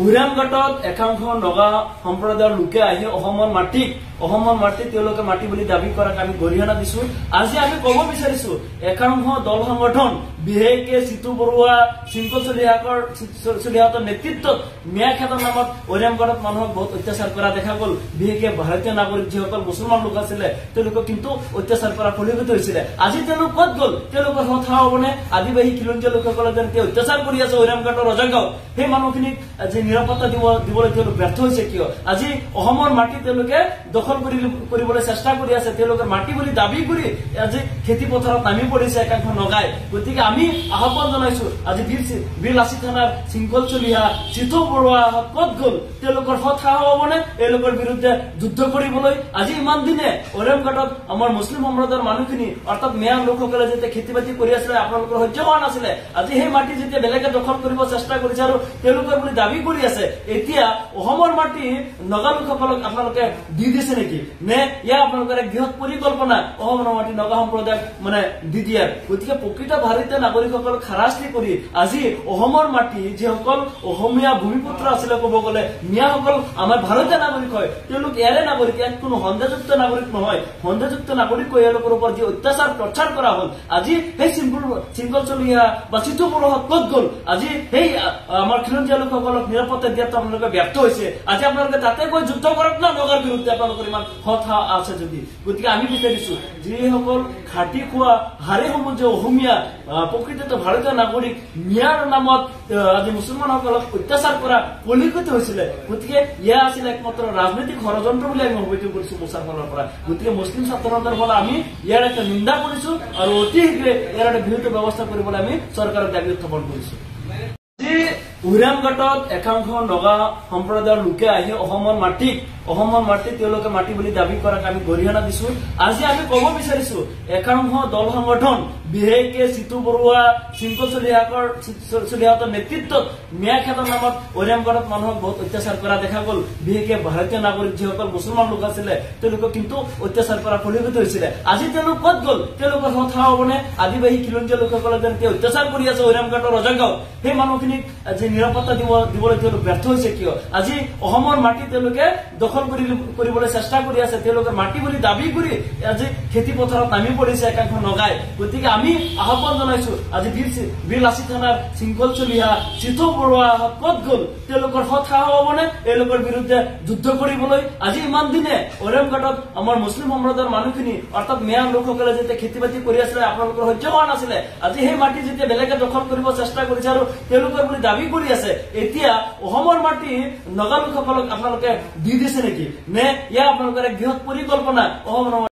উইৰামঘাটত একাংশ নগা সম্প্ৰদায়ৰ লোকে আহি অসমৰ মাটি তেওঁলোকে মাটি বুলি দাবী কৰাক আমি গৰিহণা দিছো। আজি আমি কব বিচাৰিছো একাংশ দল সংগঠন বিশেষকে চিতু বৰুৱা চিংকল চলিহাতৰ নেতৃত্বত মিয়া খেতৰ নামত উইৰামঘাটত মানুহক বহুত অত্যাচাৰ কৰা দেখা গল। বিশেষকে ভাৰতীয় নাগৰিক যিসকল মুছলমান লোক আছিলে তেওঁলোকক কিন্তু অত্যাচাৰ কৰা পৰিলক্ষিত হৈছিলে। আজি তেওঁলোক ক'ত গল? তেওঁলোকৰ কথা হ'বনে আদিবাসী খিলঞ্জীয়া লোকসকলে যেন অত্যাচাৰ কৰি আছে উইৰামঘাটৰ ৰজাগাঁও সেই মানুহখিনিক আজি নিৰাপত্তা দিবলৈ তেওঁলোক ব্যৰ্থ হৈছে কিয়? আজি অসমৰ মাটি তেওঁলোকে দখল কৰিবলৈ চেষ্টা কৰি আছে। তেওঁলোকে মাটি বুলি দাবী কৰি আজি খেতি পথাৰত নামি পৰিছে একাংশ নগাই। গতিকে আমি আহ্বান জনাইছো আজি বীৰ লাচিত থানাৰ চিংকল চলিহা চিতু বৰুৱা ক'ত গল? তেওঁলোকৰ কথা হ'বনে এওঁলোকৰ বিৰুদ্ধে যুদ্ধ কৰিবলৈ? আজি ইমান দিনে উইৰামঘাটত আমাৰ মুছলিম সম্প্ৰদায়ৰ মানুহখিনি অৰ্থাৎ মেয়া লোকসকলে যেতিয়া খেতি বাতি কৰি আছিলে আপোনালোকৰ সহ্য হোৱা নাছিলে। আজি সেই মাটি যেতিয়া বেলেগে দখল কৰিব চেষ্টা কৰিছে আৰু তেওঁলোকৰ বুলি দাবী কৰি আছে, এতিয়া অসমৰ মাটি নগা লোকসকলক আপোনালোকে দি দিছে নেকি? নে ইয়াৰ আপোনালোকৰ এক বৃহৎ পৰিকল্পনা অসমৰ মাটি নগা সম্প্ৰদায়ক দি দিয়াৰ? গতিকে প্ৰকৃত ভাৰতীয় নাগৰিকসকলক হাৰাশাস্তি কৰি আজি অসমৰ মাটি যিসকল অসমীয়া ভূমিপুত্ৰ আছিলে ক'ব গ'লে মিয়াসকল আমাৰ ভাৰতীয় নাগৰিক হয়, তেওঁলোক ইয়াৰে নাগৰিক, ইয়াত কোনো সন্দেহযুক্ত নাগৰিক নহয়। সন্দেহযুক্ত নাগৰিক এওঁলোকৰ ওপৰত যি অত্যাচাৰ প্ৰচাৰ কৰা হ'ল, আজি সেই চিংকল চলিহা বা চিতু বৰুৱা ক'ত গল? আজি সেই আমাৰ খিলঞ্জীয়া লোকসকলক নিৰাপত্তা দিয়াত আপোনালোকে ব্যৰ্থ হৈছে। আজি আপোনালোকে তাতে গৈ যুদ্ধ কৰক না নগাৰ বিৰুদ্ধে আপোনালোকৰ ইমান কথা আছে যদি। গতিকে আমি বিচাৰিছো যিসকল খাটি খোৱা হাড়িসমূহ যে অসমীয়া প্ৰকৃততে ভাৰতীয় নাগৰিক মিয়াৰ নামত আজি মুছলমানসকলক অত্যাচাৰ কৰা পৰিলক্ষিত হৈছিলে। গতিকে ইয়া আছিলে একমাত্ৰ ৰাজনৈতিক ষড়যন্ত্ৰ বুলি আমি অভিযোগ কৰিছো মোচাৰ ফালৰ পৰা। গতিকে মুছলিম ছাত্ৰসন্থাৰ ফালে আমি ইয়াৰ এটা নিন্দা কৰিছো আৰু অতি শীঘ্ৰে ইয়াৰ এটা বিহিত ব্যৱস্থা কৰিবলৈ আমি চৰকাৰৰ দাবী উত্থাপন কৰিছো। উইৰামঘাটত একাংশ নগা সম্প্ৰদায়ৰ লোকে আহি অসমৰ মাটি তেওঁলোকে মাটি বুলি দাবী কৰাক আমি গৰিহণা দিছো। আজি আমি কব বিচাৰিছো একাংশ দল সংগঠন বিশেষকে চিতু বৰুৱা চিংকল চলিহাতৰ নেতৃত্বত মিয়া খেতৰ নামত উইৰামঘাটত মানুহক বহুত অত্যাচাৰ কৰা দেখা গল। বিশেষকে ভাৰতীয় নাগৰিক যিসকল মুছলমান লোক আছিলে তেওঁলোকক কিন্তু অত্যাচাৰ কৰা পৰিলক্ষিত হৈছিলে। আজি তেওঁলোক ক'ত গল? তেওঁলোকৰ কথা হ'বনে আদিবাসী খিলঞ্জীয়া লোকসকলে যেন অত্যাচাৰ কৰি আছে উইৰামঘাটৰ ৰজাগাঁও সেই মানুহখিনিক আজি নিৰাপত্তা দিবলৈ তেওঁলোক ব্যৰ্থ হৈছে কিয়? আজি অসমৰ মাটি তেওঁলোকে দখল কৰিবলৈ চেষ্টা কৰি আছে। তেওঁলোকে মাটি বুলি দাবী কৰি আজি খেতি পথাৰত নামি পৰিছে একাংশ নগাই। গতিকে আমি আহ্বান জনাইছো আজি বীৰ লাচিত থানাৰ চিংকল চলিহা চিতু বৰুৱা ক'ত গল? তেওঁলোকৰ কথা হ'বনে এওঁলোকৰ বিৰুদ্ধে যুদ্ধ কৰিবলৈ? আজি ইমান দিনে উইৰামঘাটত আমাৰ মুছলিম সম্প্ৰদায়ৰ মানুহখিনি অৰ্থাৎ মেয়া লোকসকলে যেতিয়া খেতি বাতি কৰি আছিলে আপোনালোকৰ সহ্য হোৱা নাছিলে। আজি সেই মাটি যেতিয়া বেলেগে দখল কৰিব চেষ্টা কৰিছে আৰু তেওঁলোকৰ বুলি দাবী কৰি আছে, এতিয়া অসমৰ মাটি নগা লোকসকলক আপোনালোকে দি দিছে নেকি? নে ইয়াৰ আপোনালোকৰ এক বৃহৎ পৰিকল্পনা অসমৰ